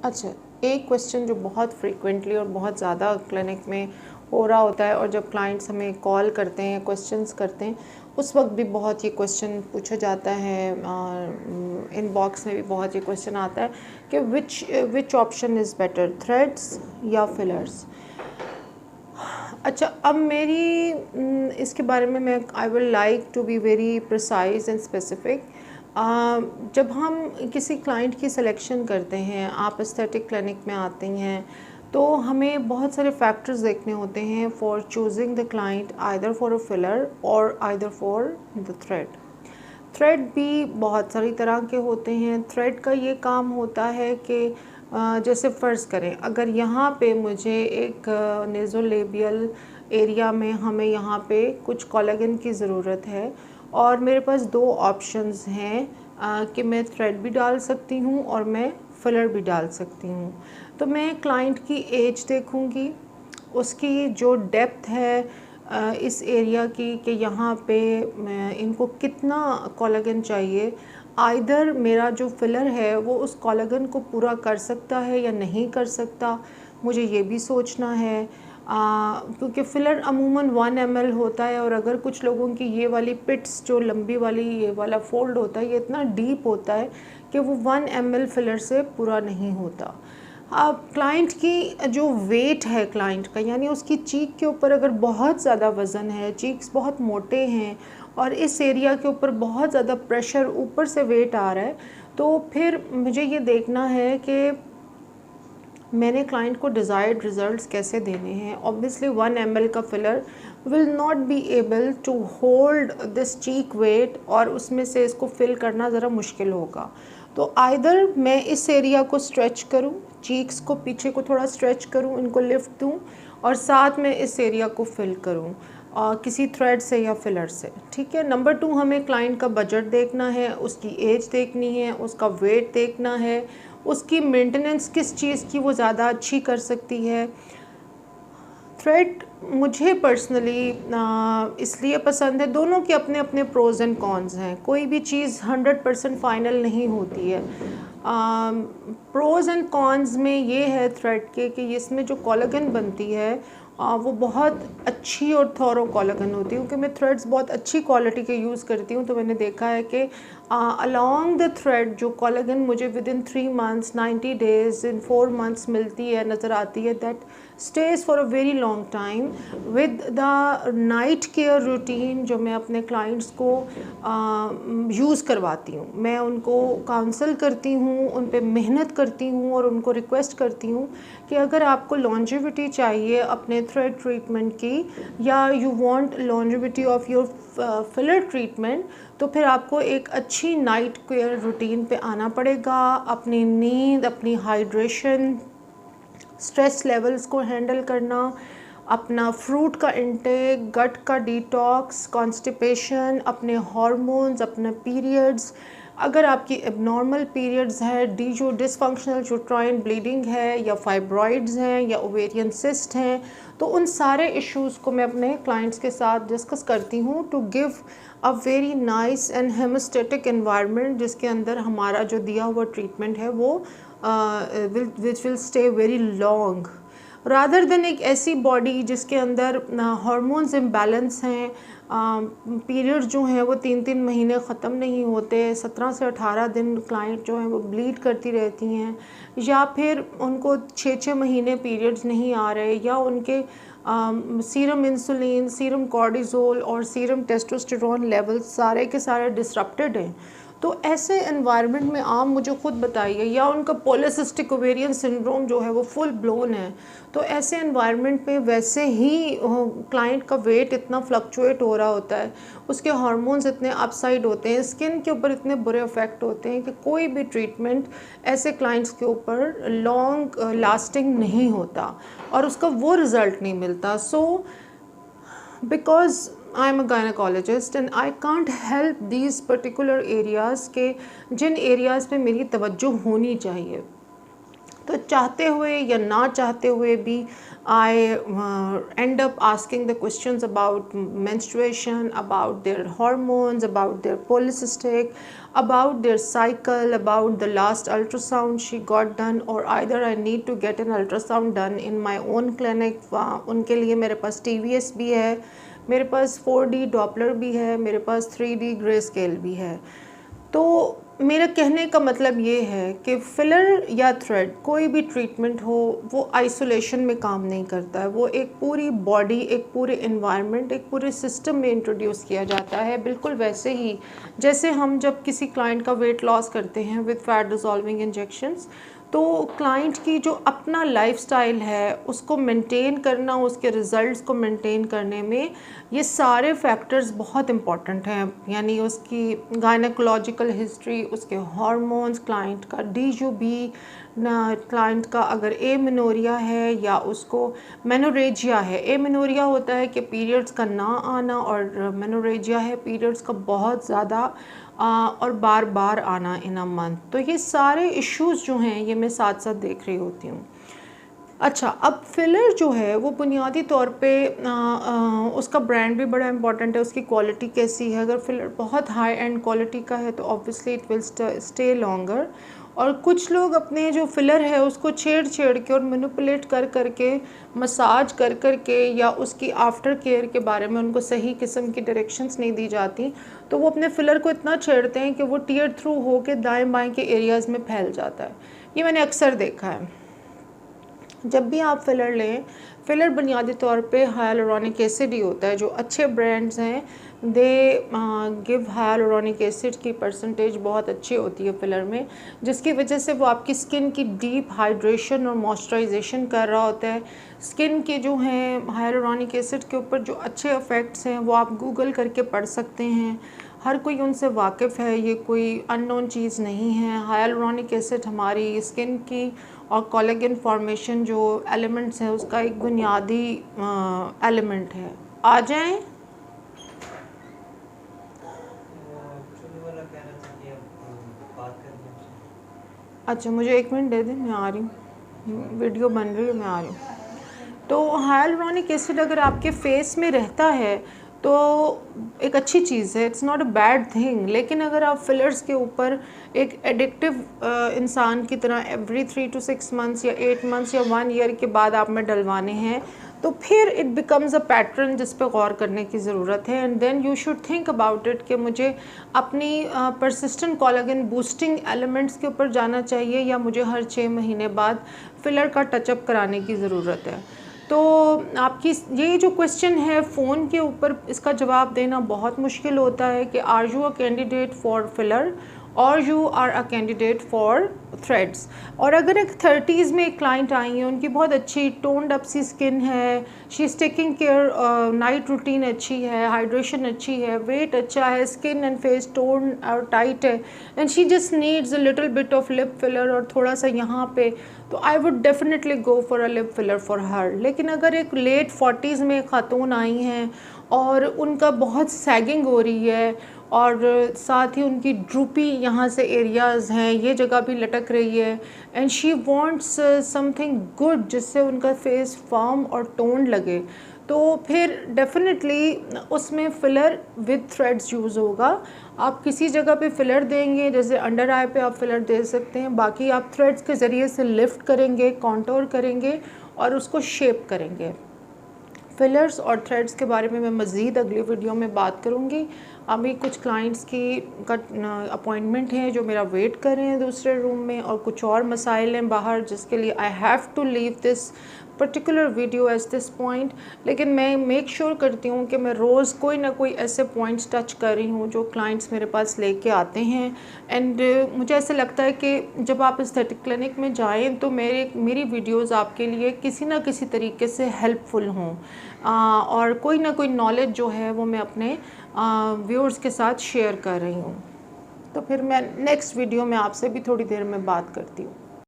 अच्छा, एक क्वेश्चन जो बहुत फ्रीक्वेंटली और बहुत ज़्यादा क्लिनिक में हो रहा होता है, और जब क्लाइंट्स हमें कॉल करते हैं, क्वेश्चंस करते हैं, उस वक्त भी बहुत ये क्वेश्चन पूछा जाता है, इनबॉक्स में भी बहुत ये क्वेश्चन आता है कि which option is better, threads या फिलर्स। अच्छा, अब मेरी इसके बारे में मैं I will like to be very precise and specific. जब हम किसी क्लाइंट की सिलेक्शन करते हैं, आप एस्थेटिक क्लिनिक में आते हैं, तो हमें बहुत सारे फैक्टर्स देखने होते हैं for choosing the client, either for a filler और either for the thread. Thread भी बहुत सारी तरह के होते हैं। थ्रेड का ये काम होता है कि जैसे फ़र्ज़ करें, अगर यहाँ पे मुझे एक नेज़ोलेबियल एरिया में हमें यहाँ पे कुछ कोलेजन की ज़रूरत है, और मेरे पास दो ऑप्शंस हैं कि मैं थ्रेड भी डाल सकती हूँ और मैं फिलर भी डाल सकती हूँ। तो मैं क्लाइंट की एज देखूँगी, उसकी जो डेप्थ है इस एरिया की, कि यहाँ पे इनको कितना कोलेजन चाहिए, आइदर मेरा जो फिलर है वो उस कोलेजन को पूरा कर सकता है या नहीं कर सकता, मुझे ये भी सोचना है। क्योंकि फिलर अमूमन 1 ml होता है, और अगर कुछ लोगों की ये वाली पिट्स जो लंबी वाली ये वाला फोल्ड होता है, ये इतना डीप होता है कि वो 1 ml फिलर से पूरा नहीं होता। अब क्लाइंट की जो वेट है क्लाइंट का, यानी उसकी चीक के ऊपर अगर बहुत ज़्यादा वज़न है, चीक्स बहुत मोटे हैं और इस एरिया के ऊपर बहुत ज़्यादा प्रेशर ऊपर से वेट आ रहा है, तो फिर मुझे ये देखना है कि मैंने क्लाइंट को डिज़ायर्ड रिज़ल्ट्स कैसे देने हैं। ऑब्वियसली 1 ml का filler will not be able to hold this cheek weight, और उसमें से इसको फिल करना ज़रा मुश्किल होगा। तो आइदर मैं इस एरिया को स्ट्रेच करूं, चीक्स को पीछे को थोड़ा स्ट्रेच करूं, इनको लिफ्ट दूं, और साथ में इस एरिया को फिल करूं किसी थ्रेड से या फिलर से। ठीक है। नंबर 2, हमें क्लाइंट का बजट देखना है, उसकी एज देखनी है, उसका वेट देखना है, उसकी मेंटेनेंस किस चीज़ की वो ज़्यादा अच्छी कर सकती है। थ्रेड मुझे पर्सनली इसलिए पसंद है, दोनों के अपने अपने प्रोज एंड कॉन्स हैं, कोई भी चीज़ 100% फाइनल नहीं होती है। प्रोज एंड कॉन्स में ये है थ्रेड के कि इसमें जो कोलेजन बनती है वो बहुत अच्छी और थॉरो कोलेजन होती है, क्योंकि मैं थ्रेड्स बहुत अच्छी क्वालिटी के यूज़ करती हूँ। तो मैंने देखा है कि अलॉन्ग द थ्रेड जो कोलेजन मुझे with in 3 months, 90 days, in 4 months मिलती है, नज़र आती है, that stays for a very long time with the night care routine जो मैं अपने clients को यूज़ करवाती हूँ। मैं उनको काउंसल करती हूँ, उन पे मेहनत करती हूँ और उनको रिक्वेस्ट करती हूँ कि अगर आपको लॉन्जिविटी चाहिए अपने थ्रेड ट्रीटमेंट की, या you want longevity of your filler treatment, तो फिर आपको एक अच्छी नाइट केयर रूटीन पे आना पड़ेगा। अपनी नींद, अपनी हाइड्रेशन, स्ट्रेस लेवल्स को हैंडल करना, अपना फ्रूट का इंटेक, गट का डिटॉक्स, कॉन्स्टिपेशन, अपने हार्मोन्स, अपने पीरियड्स, अगर आपकी एबनॉर्मल पीरियड्स है, जो डिसफंक्शनल यूट्राइन ब्लीडिंग है, या फाइब्रॉइड्स हैं, या ओवेरियन सिस्ट हैं, तो उन सारे इश्यूज़ को मैं अपने क्लाइंट्स के साथ डिस्कस करती हूँ to give a very nice and haemostatic environment, जिसके अंदर हमारा जो दिया हुआ ट्रीटमेंट है वो which will stay very long, rather than एक ऐसी बॉडी जिसके अंदर हार्मोन्स इम्बैलेंस हैं, पीरियड जो हैं वो 3-3 महीने ख़त्म नहीं होते, 17 से 18 दिन क्लाइंट जो हैं वो ब्लीड करती रहती हैं, या फिर उनको 6-6 महीने पीरियड्स नहीं आ रहे, या उनके सीरम इंसुलिन, सीरम कॉर्टिसोल और सीरम टेस्टोस्टेरोन लेवल्स सारे के सारे डिसरप्टेड हैं। तो ऐसे एनवायरनमेंट में आप मुझे ख़ुद बताइए, या उनका पॉलीसिस्टिक ओवेरियन सिंड्रोम जो है वो फुल ब्लोन है, तो ऐसे एनवायरनमेंट में वैसे ही क्लाइंट का वेट इतना फ्लक्चुएट हो रहा होता है, उसके हार्मोन्स इतने अपसाइड होते हैं, स्किन के ऊपर इतने बुरे इफ़ेक्ट होते हैं कि कोई भी ट्रीटमेंट ऐसे क्लाइंट्स के ऊपर लॉन्ग लास्टिंग नहीं होता और उसका वो रिज़ल्ट नहीं मिलता। So because I am a gynaecologist and I can't help these particular areas के, जिन एरियाज़ पे मेरी तवज्जो होनी चाहिए, तो चाहते हुए या ना चाहते हुए भी I end up asking the questions about menstruation, about their hormones, about their polycystic, about their cycle, about the last ultrasound she got done, or either I need to get an ultrasound done in my own clinic. उनके लिए मेरे पास TVS भी है, मेरे पास 4D Doppler भी है, मेरे पास 3D grey scale भी है। तो मेरा कहने का मतलब ये है कि फिलर या थ्रेड कोई भी ट्रीटमेंट हो वो आइसोलेशन में काम नहीं करता है, वो एक पूरी बॉडी, एक पूरे एनवायरनमेंट, एक पूरे सिस्टम में इंट्रोड्यूस किया जाता है। बिल्कुल वैसे ही जैसे हम जब किसी क्लाइंट का वेट लॉस करते हैं विद फैट डिसॉल्विंग इंजेक्शंस, तो क्लाइंट की जो अपना लाइफस्टाइल है उसको मेंटेन करना, उसके रिज़ल्ट्स को मेंटेन करने में ये सारे फैक्टर्स बहुत इम्पॉर्टेंट हैं। यानी उसकी गायनेकोलॉजिकल हिस्ट्री, उसके हार्मोन्स, क्लाइंट का DUB, क्लाइंट का अगर एमेनोरिया है या उसको मेनोरेजिया है। एमेनोरिया होता है कि पीरियड्स का ना आना, और मेनोरेजिया है पीरियड्स का बहुत ज़्यादा और बार बार आना इन अ मंथ। तो ये सारे इश्यूज़ जो हैं ये मैं साथ साथ देख रही होती हूँ। अच्छा, अब फिलर जो है वो बुनियादी तौर पे उसका ब्रांड भी बड़ा इंपॉर्टेंट है, उसकी क्वालिटी कैसी है। अगर फिलर बहुत हाई एंड क्वालिटी का है तो obviously it will stay longer. और कुछ लोग अपने जो फिलर है उसको छेड़ के और मैनिपुलेट कर के, मसाज कर के, या उसकी आफ्टर केयर के बारे में उनको सही किस्म की डायरेक्शंस नहीं दी जाती, तो वो अपने फिलर को इतना छेड़ते हैं कि वो टीयर थ्रू हो के दाएँ बाएँ के एरियाज़ में फैल जाता है। ये मैंने अक्सर देखा है। जब भी आप फिलर लें, फिलर बुनियादी तौर पे हाइलुरोनिक एसिड ही होता है। जो अच्छे ब्रांड्स हैं दे गिव हाइलुरोनिक एसिड की परसेंटेज बहुत अच्छी होती है फिलर में, जिसकी वजह से वो आपकी स्किन की डीप हाइड्रेशन और मॉइस्चराइजेशन कर रहा होता है। स्किन के जो हैं हाइलुरोनिक एसिड के ऊपर जो अच्छे इफ़ेक्ट्स हैं वो आप गूगल करके पढ़ सकते हैं, हर कोई उनसे वाकिफ़ है, ये कोई अननोन चीज़ नहीं है। हाइलुरोनिक एसिड हमारी स्किन की और कोलेजन फॉर्मेशन जो एलिमेंट्स हैं उसका एक बुनियादी एलिमेंट है। आ जाएं। अच्छा, मुझे 1 मिनट दे दें, मैं आ रही हूँ, वीडियो बन रही है, मैं आ रही हूँ। तो हाइलुरोनिक एसिड अगर आपके फेस में रहता है तो एक अच्छी चीज़ है, it's not a bad thing. लेकिन अगर आप फिलर्स के ऊपर एक एडिक्टिव इंसान की तरह एवरी 3 to 6 मंथ्स या 8 मंथ्स या 1 ईयर के बाद आप में डलवाने हैं, तो फिर इट बिकम्स अ पैटर्न जिस पे गौर करने की ज़रूरत है। And then you should think about it कि मुझे अपनी परसिस्टेंट कोलेजन बूस्टिंग एलिमेंट्स के ऊपर जाना चाहिए या मुझे हर 6 महीने बाद फिलर का टचअप कराने की ज़रूरत है। तो आपकी ये जो क्वेश्चन है फ़ोन के ऊपर, इसका जवाब देना बहुत मुश्किल होता है कि are you a candidate for filler और you are a candidate for threads. और अगर एक 30s में एक क्लाइंट आई है, उनकी बहुत अच्छी टोन्ड अप सी स्किन है, she is taking care, night routine अच्छी है, हाइड्रेशन अच्छी है, वेट अच्छा है, स्किन एंड फेस टोन और टाइट है, and she just needs a little bit of lip filler और थोड़ा सा यहाँ पे, तो I would definitely go for a lip filler for her. लेकिन अगर एक लेट 40s में खातून आई हैं और उनका बहुत सैगिंग हो रही है और साथ ही उनकी ड्रूपी यहाँ से एरियाज़ हैं, ये जगह भी लटक रही है, and she wants something good जिससे उनका फेस फर्म और टोन लगे, तो फिर डेफिनेटली उसमें फिलर विद थ्रेड्स यूज़ होगा। आप किसी जगह पे फिलर देंगे, जैसे अंडर आई पे आप फिलर दे सकते हैं, बाकी आप थ्रेड्स के ज़रिए से लिफ्ट करेंगे, कॉन्टोर करेंगे और उसको शेप करेंगे। फिलर्स और थ्रेड्स के बारे में मैं मज़ीद अगली वीडियो में बात करूँगी। अभी कुछ क्लाइंट्स की अपॉइंटमेंट है जो मेरा वेट कर रहे हैं दूसरे रूम में, और कुछ और मसाइल हैं बाहर जिसके लिए I have to leave this particular video at this point. लेकिन मैं मेक श्योर करती हूँ कि मैं रोज़ कोई ना कोई ऐसे पॉइंट्स टच कर रही हूँ जो क्लाइंट्स मेरे पास लेके आते हैं। एंड मुझे ऐसा लगता है कि जब आप एस्थेटिक क्लिनिक में जाएं तो मेरी वीडियोस आपके लिए किसी ना किसी तरीके से हेल्पफुल हों, और कोई ना कोई नॉलेज जो है वो मैं अपने व्यूअर्स के साथ शेयर कर रही हूँ। तो फिर मैं नेक्स्ट वीडियो में आपसे भी थोड़ी देर में बात करती हूँ।